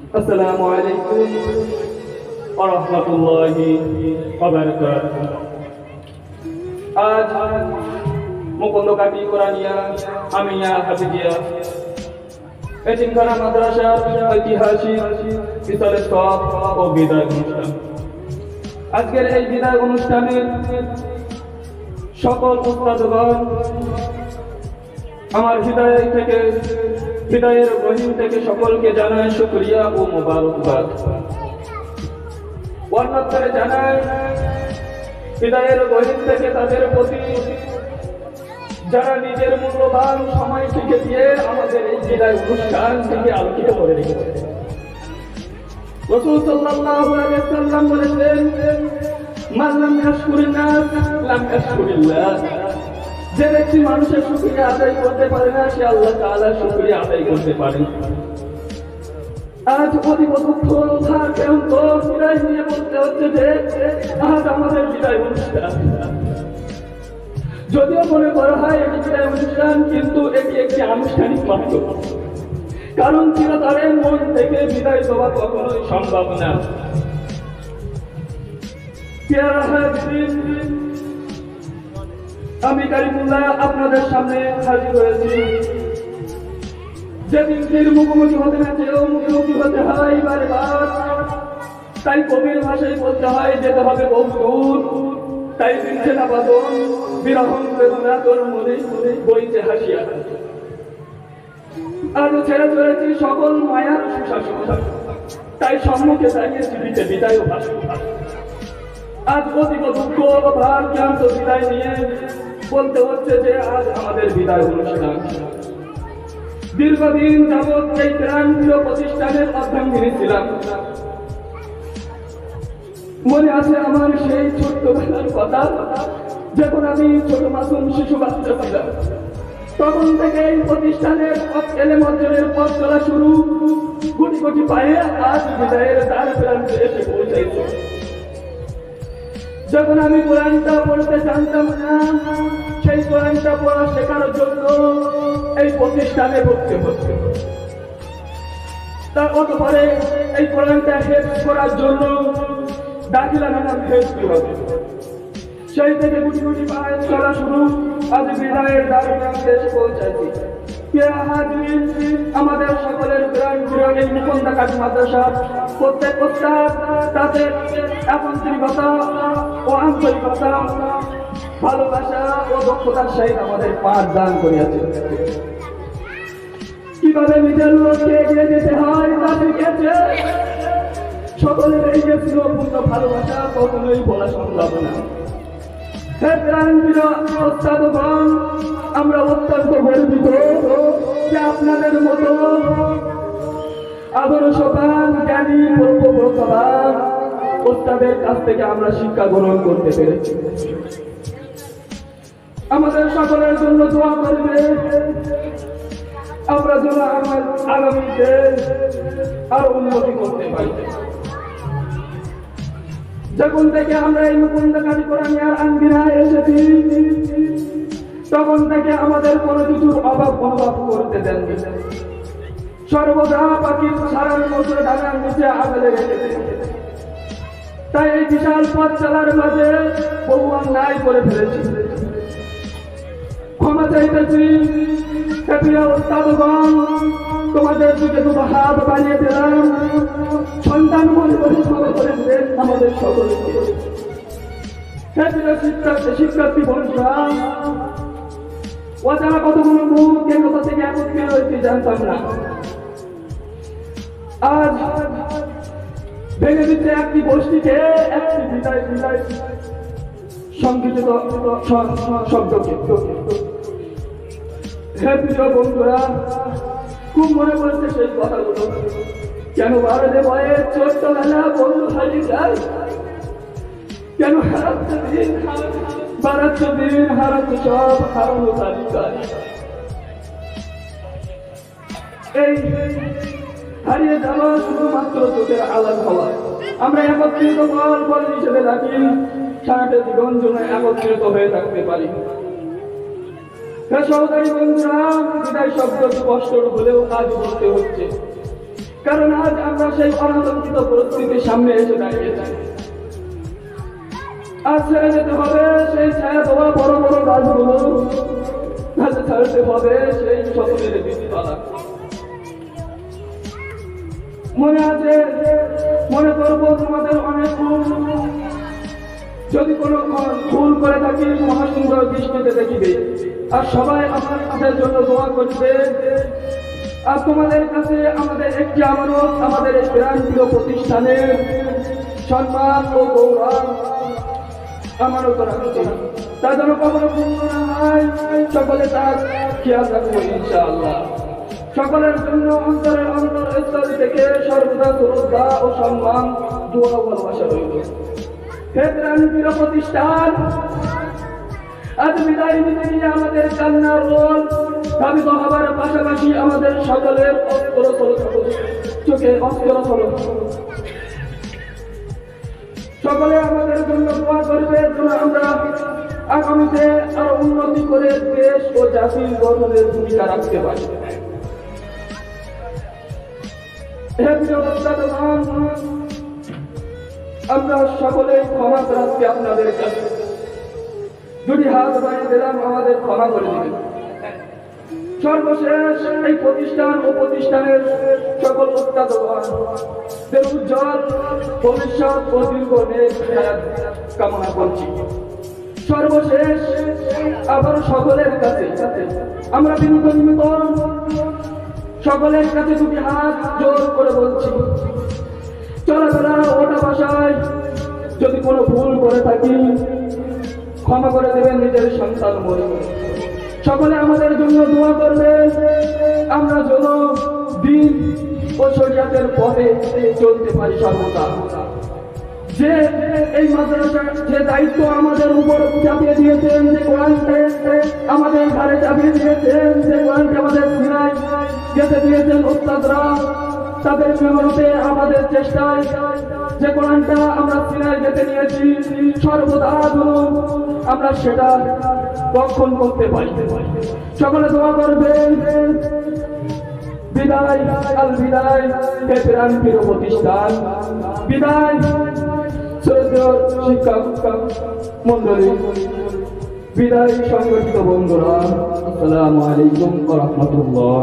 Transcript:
আসসালামু আলাইকুম ওয়া রাহমাতুল্লাহি ওয়া বারাকাতুহু। আজ মুকুন্দকাটি কোরআনিয়া আমিয়া হাফিজিয়া এতিমখানা মাদ্রাসার ঐতিহাসিক ইসলামের সব ও বিদায় অনুষ্ঠান। আজকের এই বিদায় অনুষ্ঠানে সকল উস্তাদগণ আমার হৃদয়ের গহীন থেকে সকলকে জানায় শুকরিয়া ও মোবারকবাদ। বর্ণনা করে জানায় হৃদয়ের গহীন থেকে তাদের প্রতি যারা নিজের মূল্যবান সময় থেকে দিয়ে আমাদের এই বিদায় অনুষ্ঠান থেকে আলোকিত করে রেখেছে। রাসূল সাল্লাল্লাহু আলাইহি ওয়াসাল্লাম বলেছেন, মান লাম ইয়াশকুরিন নাস লাম ইয়াশকুরিল্লাহ। যে ব্যক্তি মানুষের শুকরিয়া আদায় করতে পারে না, সে আল্লাহ তাআলার শুকরিয়া আদায় করতে পারে না। আজ অতীব দুঃখ ক্লান্ত বিদায় নিয়ে বলতে হচ্ছে যে আজ আমাদের বিদায় অনুষ্ঠান। যদিও মনে করা হয় এটি বিদায় অনুষ্ঠান, কিন্তু এটি একটি আনুষ্ঠানিক মাত্র, কারণ চিরতরের মন থেকে বিদায় দেওয়া কখনোই সম্ভব না। আমি কারিমুল্লাহ আপনাদের সামনে হাজির হয়েছি। যেদিন মুখোমুখি হতে না চেয়েও মুখোমুখি হতে হয় বারবার, তাই কবির ভাষায় বলতে হয় যেতে হবে বহু দূর। তাই দিচ্ছে না বাদন বিরহম বেদনা তোর মনে বইতে হাসিয়া। আরো ছেড়ে চলেছি সকল মায়ার সুশাসন, তাই সম্মুখে দাঁড়িয়েছি দিতে বিদায় ও ভাষণ। আজ অতীব দুঃখ ভার ক্লান্ত বিদায় নিয়ে বলতে হচ্ছে যে আজ আমাদের বিদায় অনুষ্ঠান। দীর্ঘদিন যাবৎ এই প্রাণপ্রিয় প্রতিষ্ঠানের অধ্যয়ন ছিলাম। মনে আছে আমার সেই ছোট্টবেলার কথা, যখন আমি ছোট মাসুম শিশু বাচ্চা ছিলাম। তখন থেকে এই প্রতিষ্ঠানের এলেম অর্জনের পথ চলা শুরু। গুটি গুটি পায়ে আজ বিদায়ের দ্বার প্রান্তে এসে পৌঁছাইছে। যখন আমি কোরআনটা পড়তে জানতাম না, সেই কোরআনটা পড়া শেখার জন্য এই প্রতিষ্ঠানে ভর্তি হচ্ছে। তার অতঃপরে এই কোরআনটা হেফজ করার জন্য দাখিলা নামাজ হেফজ হবে। সেই থেকে গুটি গুটি পায়ে চলা শুরু, আজ বিদায়ের দ্বার প্রান্তে এসে পৌঁছাইছি। আমাদের সকলের প্রাণ এই মুকুন্দকাটি মাদ্রাসা প্রত্যেক উস্তাদ তাদের একত্রিকতা ও আন্তরিকতা, ভালোবাসা ও দক্ষতার সহিত আমাদের পাঠ দান করিয়াছে। কিভাবে নিজের লোককে এগিয়ে যেতে হয় তা শিখেছে। সকলের এই যে ছিল পূর্ণ ভালোবাসা কখনোই বলা সম্ভব না। আমরা অত্যন্ত গর্বিত যে আপনাদের মতো আদর্শবান জ্ঞানী প্রজ্ঞাবান ওস্তাদের কাছ থেকে আমরা শিক্ষা গ্রহণ করতে পেরেছি। আমাদের সকলের জন্য দোয়া করবে, আমরা যেন আমার আগামীতে আরো উন্নতি করতে পারি। যখন থেকে আমরা এই মুকুন্দকাটি কোরআনিয়ার আঙ্গিনায় এসেছি, তখন থেকে আমাদের কোনো কিছুর অভাব অনুভব করতে দেননি। সর্বদা পাখির সারার মতো ডানার নিচে আগলে রেখেছে। তাই এই বিশাল পথ চলার মাঝে বহু অন্যায় করে ফেলেছি, ক্ষমা চাইতেছি। তোমাদের দিকে দুটো হাত বানিয়ে দিলাম, সন্তান মনে করে ক্ষমা করে দেন আমাদের সকলকে। শিক্ষার্থী বন্ধুরা, অজানা কতগুলো মুখ কে কোথা থেকে একত্রিত হয়েছে জানতাম না। আজ ভেঙে দিচ্ছে একটি গোষ্ঠীকে, একটি বিদায় সংগঠিত শব্দকে। হ্যাঁ প্রিয় বন্ধুরা, খুব মনে পড়ছে সেই কথাগুলো। কেন ভারতে বয়ে ছোট্টবেলা বন্ধু হারিয়ে যায়, কেন হারাচ্ছে দিন বাড়াচ্ছে দিন, হারাচ্ছে সব হারানো তালিকায়। এই হারিয়ে যাওয়া শুধুমাত্র চোখের আলাদ হওয়া। আমরা একত্রিত বল হিসেবে রাখি, সারাটা জীবন জন্য একত্রিত হয়ে থাকতে পারি। সহকারী বন্ধুরা, বিদায় শব্দ কষ্ট হলেও আজ বলতে হচ্ছে। কারণ আজ আমরা সেই অনাকাঙ্ক্ষিত পরিস্থিতির সামনে এসে দাঁড়িয়েছি। আজ ছেড়ে যেতে হবে সেই ছায়া দেওয়া বড় বড় গাছগুলো, কাছে ছাড়তে হবে সেই সকলের বীজতলা। মনে আছে, মনে করবো তোমাদের অনেক যদি কোনো ভুল করে থাকি মহাসুন্দর দৃষ্টিতে দেখিবে, আর সবাই আমাদের জন্য দোয়া করবে। আর তোমাদের কাছে আমাদের একটি আমানত, আমাদের এই প্রাণপ্রিয় প্রতিষ্ঠানের সম্মান ও গৌরব আমানত রাখছে, তার জন্য কখনো ভুল না হয়, সকলে তার খেয়াল রাখবো ইনশাআল্লাহ। সকলের জন্য অন্তরের অন্তরস্থল থেকে সর্বদা শ্রদ্ধা ও সম্মান, দোয়া ও ভালোবাসা রইল। হে প্রাণপ্রিয় প্রতিষ্ঠান, আজ বিদায় নিতে গিয়ে আমাদের কান্নার রোল কাবিত হবার পাশাপাশি আমাদের সকলের চোখে অস্ত্র হল। সকলে আমাদের জন্য দোয়া করবে যেন আমরা আগামীতে আরো উন্নতি করে দেশ ও জাতির গঠনের ভূমিকা রাখতে পারি। হে প্রিয় শ্রোতাগণ, আমরা সকলেই ক্ষমা প্রার্থী আপনাদের কাছে। দুটি হাত বাড়িয়ে দিলাম, আমাদের ক্ষমা করে দিবেন। সর্বশেষ এই প্রতিষ্ঠান ও প্রতিষ্ঠানের সকল উদ্যোগদের উজ্জ্বল ভবিষ্যৎ ও দীর্ঘ কামনা করছি। সর্বশেষ আবার সকলের কাছে আমরা বিনীত নিবেদন, সকলের কাছে দুটি হাত জোর করে বলছি, চলাফেরা ওটা ভাষায় যদি কোনো ভুল করে থাকি ক্ষমা করে দেবেন নিজের সন্তান মনে। সকলে আমাদের জন্য দোয়া করবে, আমরা যেন দিন ও শরিয়াতের পথে চলতে পারি সর্বদা। যে এই মাদ্রাসার যে দায়িত্ব আমাদের উপর চাপিয়ে দিয়েছেন, যে কোরআনকে আমাদের ঘরে চাপিয়ে দিয়েছেন, যে কোরআনকে আমাদের সিনায় গেঁথে দিয়েছেন ওস্তাদরা, তাদের মেহনতে আমাদের চেষ্টায় যে কোরআনটা আমরা সিনায় গেঁথে নিয়েছি, সর্বদা আমরা সেটা রক্ষণ করতে পারি। সকলে দোয়া করবেন। বিদায়, আল বিদায়, হে প্রাণপ্রিয় প্রতিষ্ঠান। বিদায় শ্রদ্ধেয় শিক্ষক মন্ডলী, বিদায় সংগঠিত বন্ধুরা। আসসালামু আলাইকুম ওয়া রাহমাতুল্লাহ।